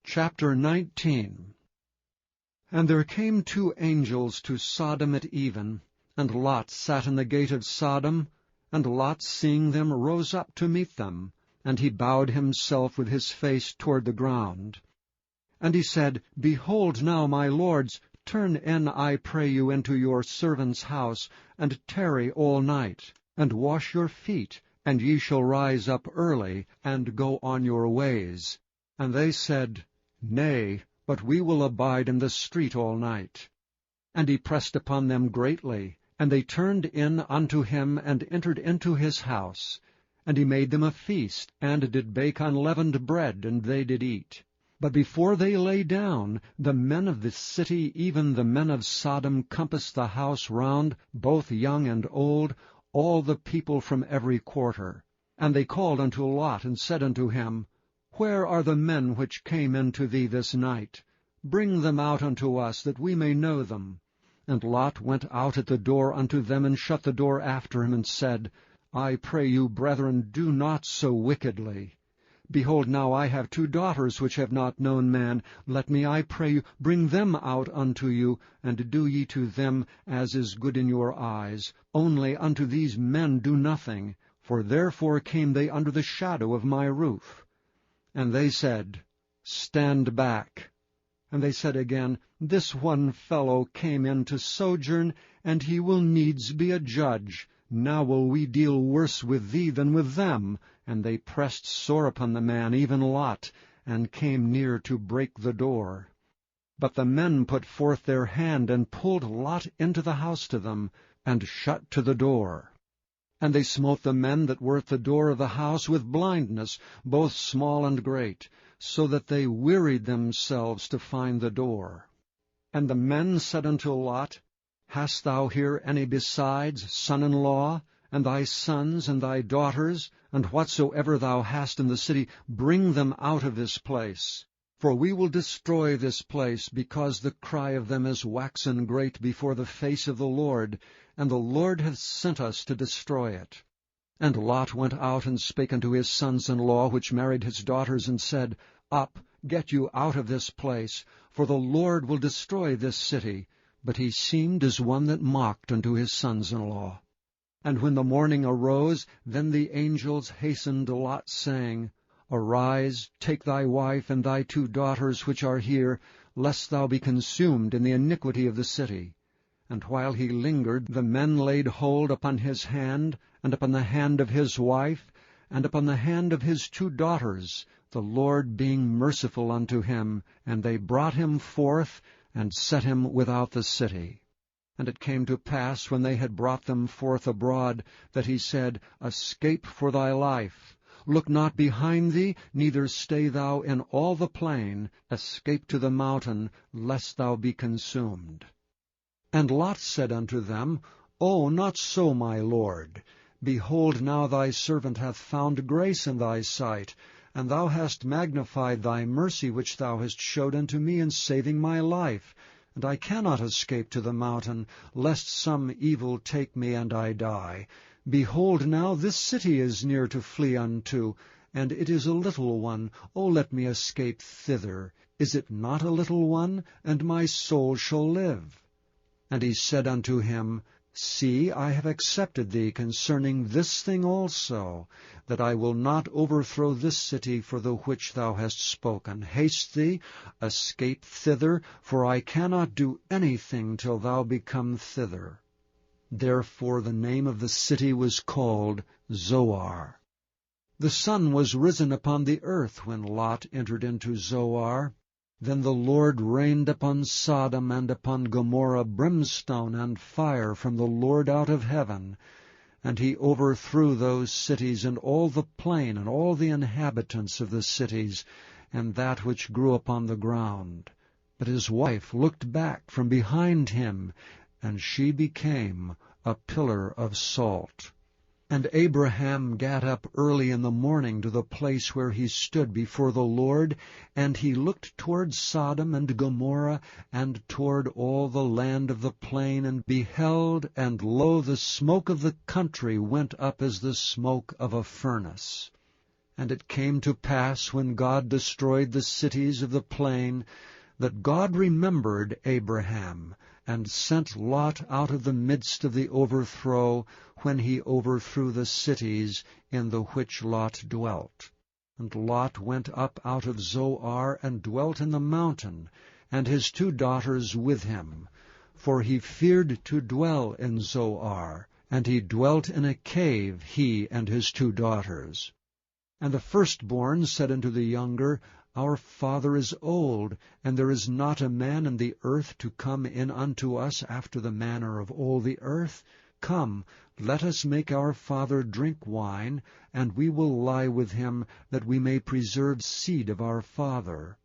Chapter 19. And there came 2 angels to Sodom at even, and Lot sat in the gate of Sodom. And Lot, seeing them, rose up to meet them, and he bowed himself with his face toward the ground. And he said, Behold now, my lords, turn in, I pray you, into your servant's house, and tarry all night, and wash your feet, and ye shall rise up early, and go on your ways. And they said, Nay, but we will abide in the street all night. And he pressed upon them greatly, and they turned in unto him, and entered into his house. And he made them a feast, and did bake unleavened bread, and they did eat. But before they lay down, the men of the city, even the men of Sodom, compassed the house round, both young and old, all the people from every quarter. And they called unto Lot, and said unto him, Where are the men which came into thee this night? Bring them out unto us, that we may know them. And Lot went out at the door unto them, and shut the door after him, and said, I pray you, brethren, do not so wickedly. Behold, now I have 2 daughters which have not known man. Let me, I pray you, bring them out unto you, and do ye to them as is good in your eyes. Only unto these men do nothing, for therefore came they under the shadow of my roof. And they said, Stand back. And they said again, This one fellow came in to sojourn, and he will needs be a judge. Now will we deal worse with thee than with them. And they pressed sore upon the man, even Lot, and came near to break the door. But the men put forth their hand, and pulled Lot into the house to them, and shut to the door. And they smote the men that were at the door of the house with blindness, both small and great, so that they wearied themselves to find the door. And the men said unto Lot, Hast thou here any besides, son-in-law, and thy sons, and thy daughters, and whatsoever thou hast in the city, bring them out of this place. For we will destroy this place, because the cry of them is waxen great before the face of the Lord, and the Lord hath sent us to destroy it. And Lot went out and spake unto his sons-in-law, which married his daughters, and said, Up, get you out of this place, for the Lord will destroy this city. But he seemed as one that mocked unto his sons-in-law. And when the morning arose, then the angels hastened Lot, saying, Arise, take thy wife and thy 2 daughters which are here, lest thou be consumed in the iniquity of the city. And while he lingered, the men laid hold upon his hand, and upon the hand of his wife, and upon the hand of his 2 daughters, the Lord being merciful unto him, and they brought him forth, and set him without the city. And it came to pass, when they had brought them forth abroad, that he said, Escape for thy life. Look not behind thee, neither stay thou in all the plain. Escape to the mountain, lest thou be consumed. And Lot said unto them, O, not so, my lord. Behold, now thy servant hath found grace in thy sight, and thou hast magnified thy mercy which thou hast showed unto me in saving my life. And I cannot escape to the mountain, lest some evil take me, and I die. Behold, now this city is near to flee unto, and it is a little one. O let me escape thither. Is it not a little one? And my soul shall live. And he said unto him, See, I have accepted thee concerning this thing also, that I will not overthrow this city for the which thou hast spoken. Haste thee, escape thither, for I cannot do anything till thou become thither. Therefore the name of the city was called Zoar. The sun was risen upon the earth when Lot entered into Zoar. Then the Lord rained upon Sodom and upon Gomorrah brimstone and fire from the Lord out of heaven. And he overthrew those cities, and all the plain, and all the inhabitants of the cities, and that which grew upon the ground. But his wife looked back from behind him, and she became a pillar of salt. And Abraham gat up early in the morning to the place where he stood before the Lord, and he looked toward Sodom and Gomorrah, and toward all the land of the plain, and beheld, and lo, the smoke of the country went up as the smoke of a furnace. And it came to pass, when God destroyed the cities of the plain, that God remembered Abraham, and sent Lot out of the midst of the overthrow, when he overthrew the cities in the which Lot dwelt. And Lot went up out of Zoar, and dwelt in the mountain, and his 2 daughters with him. For he feared to dwell in Zoar, and he dwelt in a cave, he and his 2 daughters. And the firstborn said unto the younger, Our father is old, and there is not a man in the earth to come in unto us after the manner of all the earth. Come, let us make our father drink wine, and we will lie with him, that we may preserve seed of our father.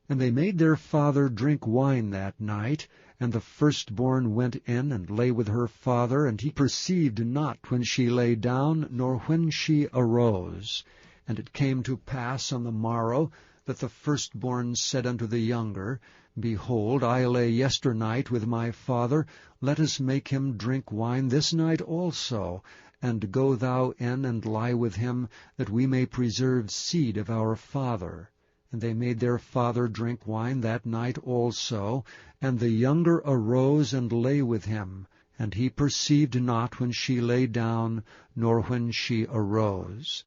And they made their father drink wine that night, and the firstborn went in and lay with her father, and he perceived not when she lay down, nor when she arose. And it came to pass on the morrow, that the firstborn said unto the younger, Behold, I lay yesternight with my father, let us make him drink wine this night also, and go thou in and lie with him, that we may preserve seed of our father. And they made their father drink wine that night also, and the younger arose and lay with him, and he perceived not when she lay down, nor when she arose.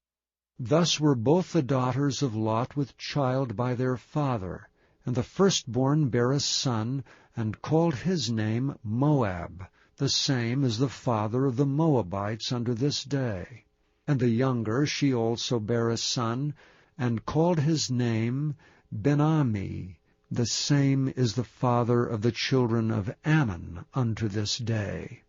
Thus were both the daughters of Lot with child by their father. And the firstborn bare a son, and called his name Moab. The same is the father of the Moabites unto this day. And the younger, she also bare a son, and called his name Ben-Ammi. The same is the father of the children of Ammon unto this day.